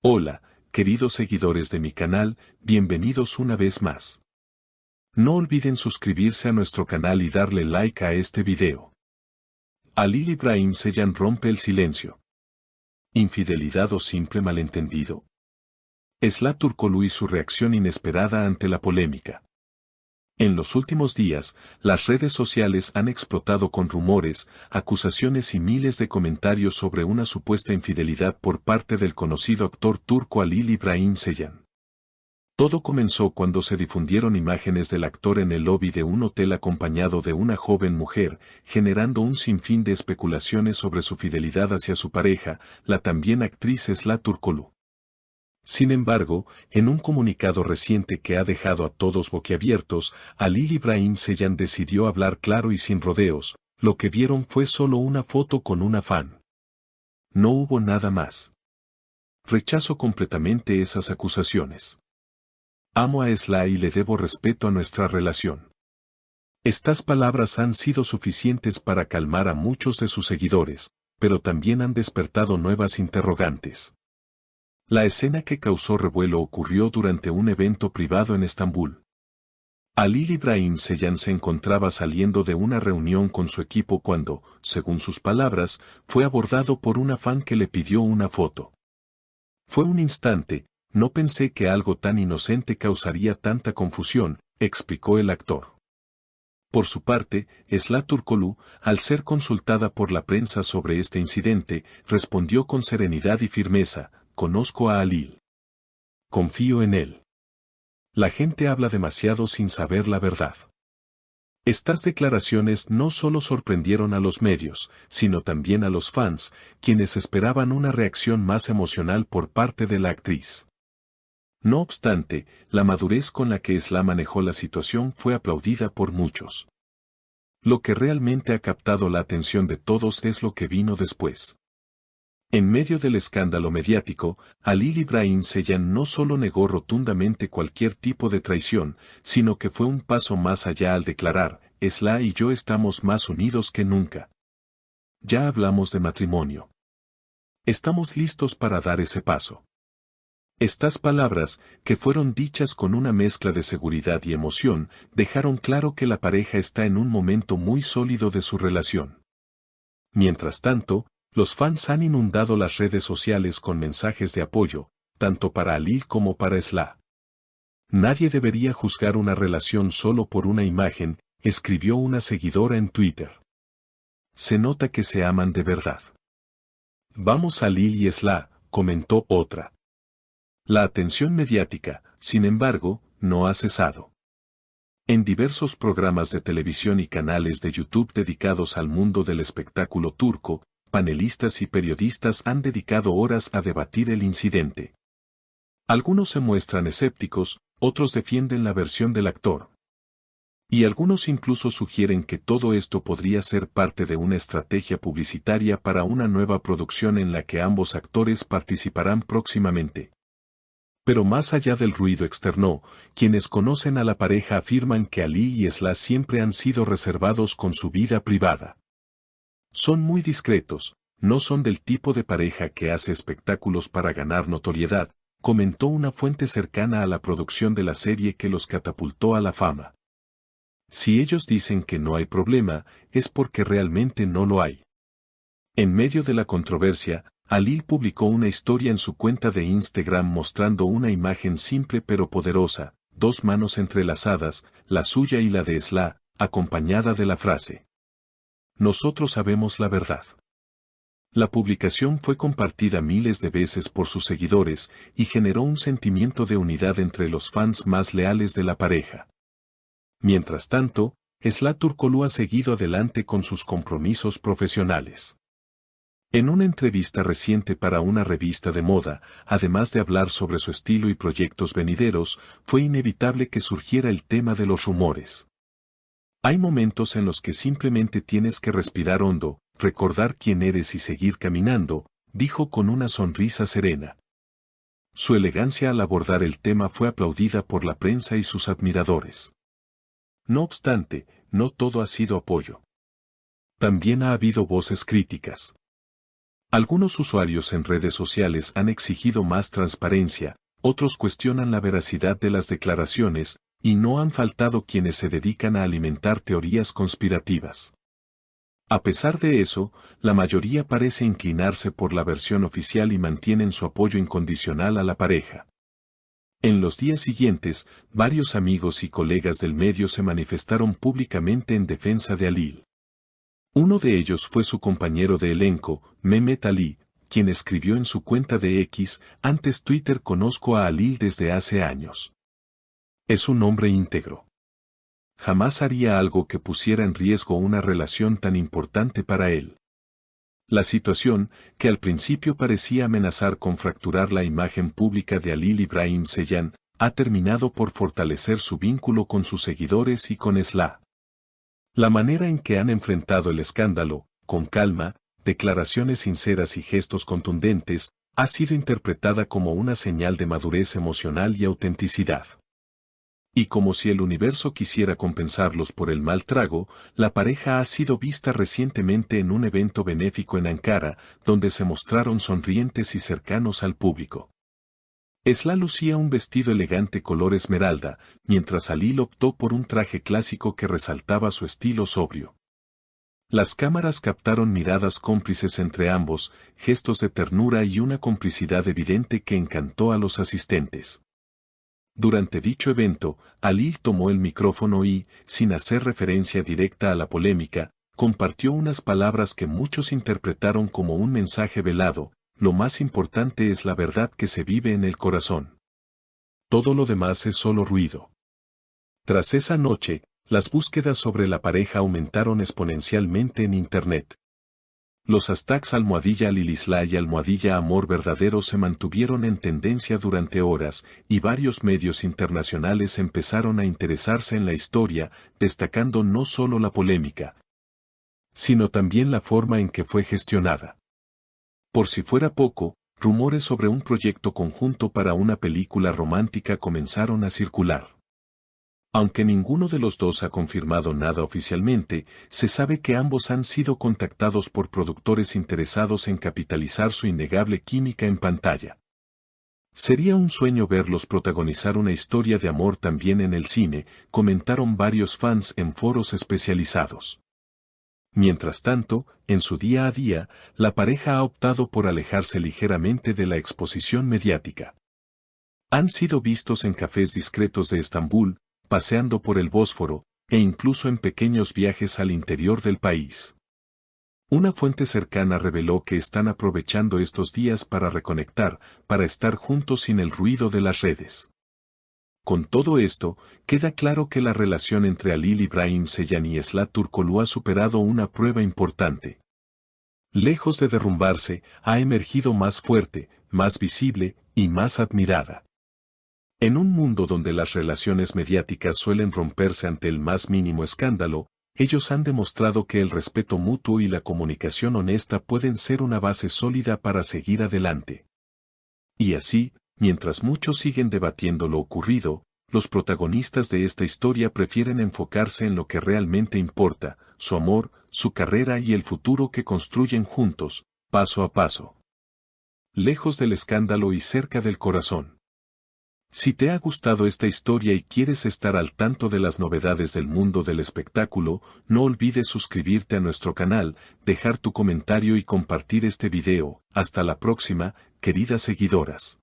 Hola, queridos seguidores de mi canal, bienvenidos una vez más. No olviden suscribirse a nuestro canal y darle like a este video. Halil İbrahim Ceyhan rompe el silencio. ¿Infidelidad o simple malentendido? Esla Turkoglu y su reacción inesperada ante la polémica. En los últimos días, las redes sociales han explotado con rumores, acusaciones y miles de comentarios sobre una supuesta infidelidad por parte del conocido actor turco Halil İbrahim Ceyhan. Todo comenzó cuando se difundieron imágenes del actor en el lobby de un hotel acompañado de una joven mujer, generando un sinfín de especulaciones sobre su fidelidad hacia su pareja, la también actriz Esla Turkoglu. Sin embargo, en un comunicado reciente que ha dejado a todos boquiabiertos, Halil İbrahim Ceyhan decidió hablar claro y sin rodeos. Lo que vieron fue solo una foto con una fan. No hubo nada más. Rechazo completamente esas acusaciones. Amo a Esla y le debo respeto a nuestra relación. Estas palabras han sido suficientes para calmar a muchos de sus seguidores, pero también han despertado nuevas interrogantes. La escena que causó revuelo ocurrió durante un evento privado en Estambul. Halil İbrahim Ceyhan se encontraba saliendo de una reunión con su equipo cuando, según sus palabras, fue abordado por una fan que le pidió una foto. Fue un instante, no pensé que algo tan inocente causaría tanta confusión, explicó el actor. Por su parte, Esla Turkoglu, al ser consultada por la prensa sobre este incidente, respondió con serenidad y firmeza: conozco a Halil. Confío en él. La gente habla demasiado sin saber la verdad. Estas declaraciones no solo sorprendieron a los medios, sino también a los fans, quienes esperaban una reacción más emocional por parte de la actriz. No obstante, la madurez con la que Esla manejó la situación fue aplaudida por muchos. Lo que realmente ha captado la atención de todos es lo que vino después. En medio del escándalo mediático, Halil İbrahim Ceyhan no solo negó rotundamente cualquier tipo de traición, sino que fue un paso más allá al declarar: Esla y yo estamos más unidos que nunca. Ya hablamos de matrimonio. Estamos listos para dar ese paso. Estas palabras, que fueron dichas con una mezcla de seguridad y emoción, dejaron claro que la pareja está en un momento muy sólido de su relación. Mientras tanto, los fans han inundado las redes sociales con mensajes de apoyo, tanto para Halil como para Esla. Nadie debería juzgar una relación solo por una imagen, escribió una seguidora en Twitter. Se nota que se aman de verdad. Vamos Halil y Esla, comentó otra. La atención mediática, sin embargo, no ha cesado. En diversos programas de televisión y canales de YouTube dedicados al mundo del espectáculo turco, panelistas y periodistas han dedicado horas a debatir el incidente. Algunos se muestran escépticos, otros defienden la versión del actor. Y algunos incluso sugieren que todo esto podría ser parte de una estrategia publicitaria para una nueva producción en la que ambos actores participarán próximamente. Pero más allá del ruido externo, quienes conocen a la pareja afirman que Halil y Esla siempre han sido reservados con su vida privada. Son muy discretos, no son del tipo de pareja que hace espectáculos para ganar notoriedad, comentó una fuente cercana a la producción de la serie que los catapultó a la fama. Si ellos dicen que no hay problema, es porque realmente no lo hay. En medio de la controversia, Halil publicó una historia en su cuenta de Instagram mostrando una imagen simple pero poderosa, dos manos entrelazadas, la suya y la de Esla, acompañada de la frase: nosotros sabemos la verdad. La publicación fue compartida miles de veces por sus seguidores y generó un sentimiento de unidad entre los fans más leales de la pareja. Mientras tanto, Esla Turkoglu ha seguido adelante con sus compromisos profesionales. En una entrevista reciente para una revista de moda, además de hablar sobre su estilo y proyectos venideros, fue inevitable que surgiera el tema de los rumores. Hay momentos en los que simplemente tienes que respirar hondo, recordar quién eres y seguir caminando, dijo con una sonrisa serena. Su elegancia al abordar el tema fue aplaudida por la prensa y sus admiradores. No obstante, no todo ha sido apoyo. También ha habido voces críticas. Algunos usuarios en redes sociales han exigido más transparencia, otros cuestionan la veracidad de las declaraciones, y no han faltado quienes se dedican a alimentar teorías conspirativas. A pesar de eso, la mayoría parece inclinarse por la versión oficial y mantienen su apoyo incondicional a la pareja. En los días siguientes, varios amigos y colegas del medio se manifestaron públicamente en defensa de Alil. Uno de ellos fue su compañero de elenco, Mehmet Ali, quien escribió en su cuenta de X, antes Twitter: conozco a Alil desde hace años. Es un hombre íntegro. Jamás haría algo que pusiera en riesgo una relación tan importante para él. La situación, que al principio parecía amenazar con fracturar la imagen pública de Alil Ibrahim Ceylan, ha terminado por fortalecer su vínculo con sus seguidores y con Esla. La manera en que han enfrentado el escándalo, con calma, declaraciones sinceras y gestos contundentes, ha sido interpretada como una señal de madurez emocional y autenticidad. Y como si el universo quisiera compensarlos por el mal trago, la pareja ha sido vista recientemente en un evento benéfico en Ankara, donde se mostraron sonrientes y cercanos al público. Esla lucía un vestido elegante color esmeralda, mientras Alil optó por un traje clásico que resaltaba su estilo sobrio. Las cámaras captaron miradas cómplices entre ambos, gestos de ternura y una complicidad evidente que encantó a los asistentes. Durante dicho evento, Alil tomó el micrófono y, sin hacer referencia directa a la polémica, compartió unas palabras que muchos interpretaron como un mensaje velado: lo más importante es la verdad que se vive en el corazón. Todo lo demás es solo ruido. Tras esa noche, las búsquedas sobre la pareja aumentaron exponencialmente en Internet. Los hashtags #Alilisla y #Amor Verdadero se mantuvieron en tendencia durante horas, y varios medios internacionales empezaron a interesarse en la historia, destacando no solo la polémica, sino también la forma en que fue gestionada. Por si fuera poco, rumores sobre un proyecto conjunto para una película romántica comenzaron a circular. Aunque ninguno de los dos ha confirmado nada oficialmente, se sabe que ambos han sido contactados por productores interesados en capitalizar su innegable química en pantalla. Sería un sueño verlos protagonizar una historia de amor también en el cine, comentaron varios fans en foros especializados. Mientras tanto, en su día a día, la pareja ha optado por alejarse ligeramente de la exposición mediática. Han sido vistos en cafés discretos de Estambul, paseando por el Bósforo, e incluso en pequeños viajes al interior del país. Una fuente cercana reveló que están aprovechando estos días para reconectar, para estar juntos sin el ruido de las redes. Con todo esto, queda claro que la relación entre Alil Ibrahim Ceylan y Esla Turkoglu ha superado una prueba importante. Lejos de derrumbarse, ha emergido más fuerte, más visible y más admirada. En un mundo donde las relaciones mediáticas suelen romperse ante el más mínimo escándalo, ellos han demostrado que el respeto mutuo y la comunicación honesta pueden ser una base sólida para seguir adelante. Y así, mientras muchos siguen debatiendo lo ocurrido, los protagonistas de esta historia prefieren enfocarse en lo que realmente importa: su amor, su carrera y el futuro que construyen juntos, paso a paso. Lejos del escándalo y cerca del corazón. Si te ha gustado esta historia y quieres estar al tanto de las novedades del mundo del espectáculo, no olvides suscribirte a nuestro canal, dejar tu comentario y compartir este video. Hasta la próxima, queridas seguidoras.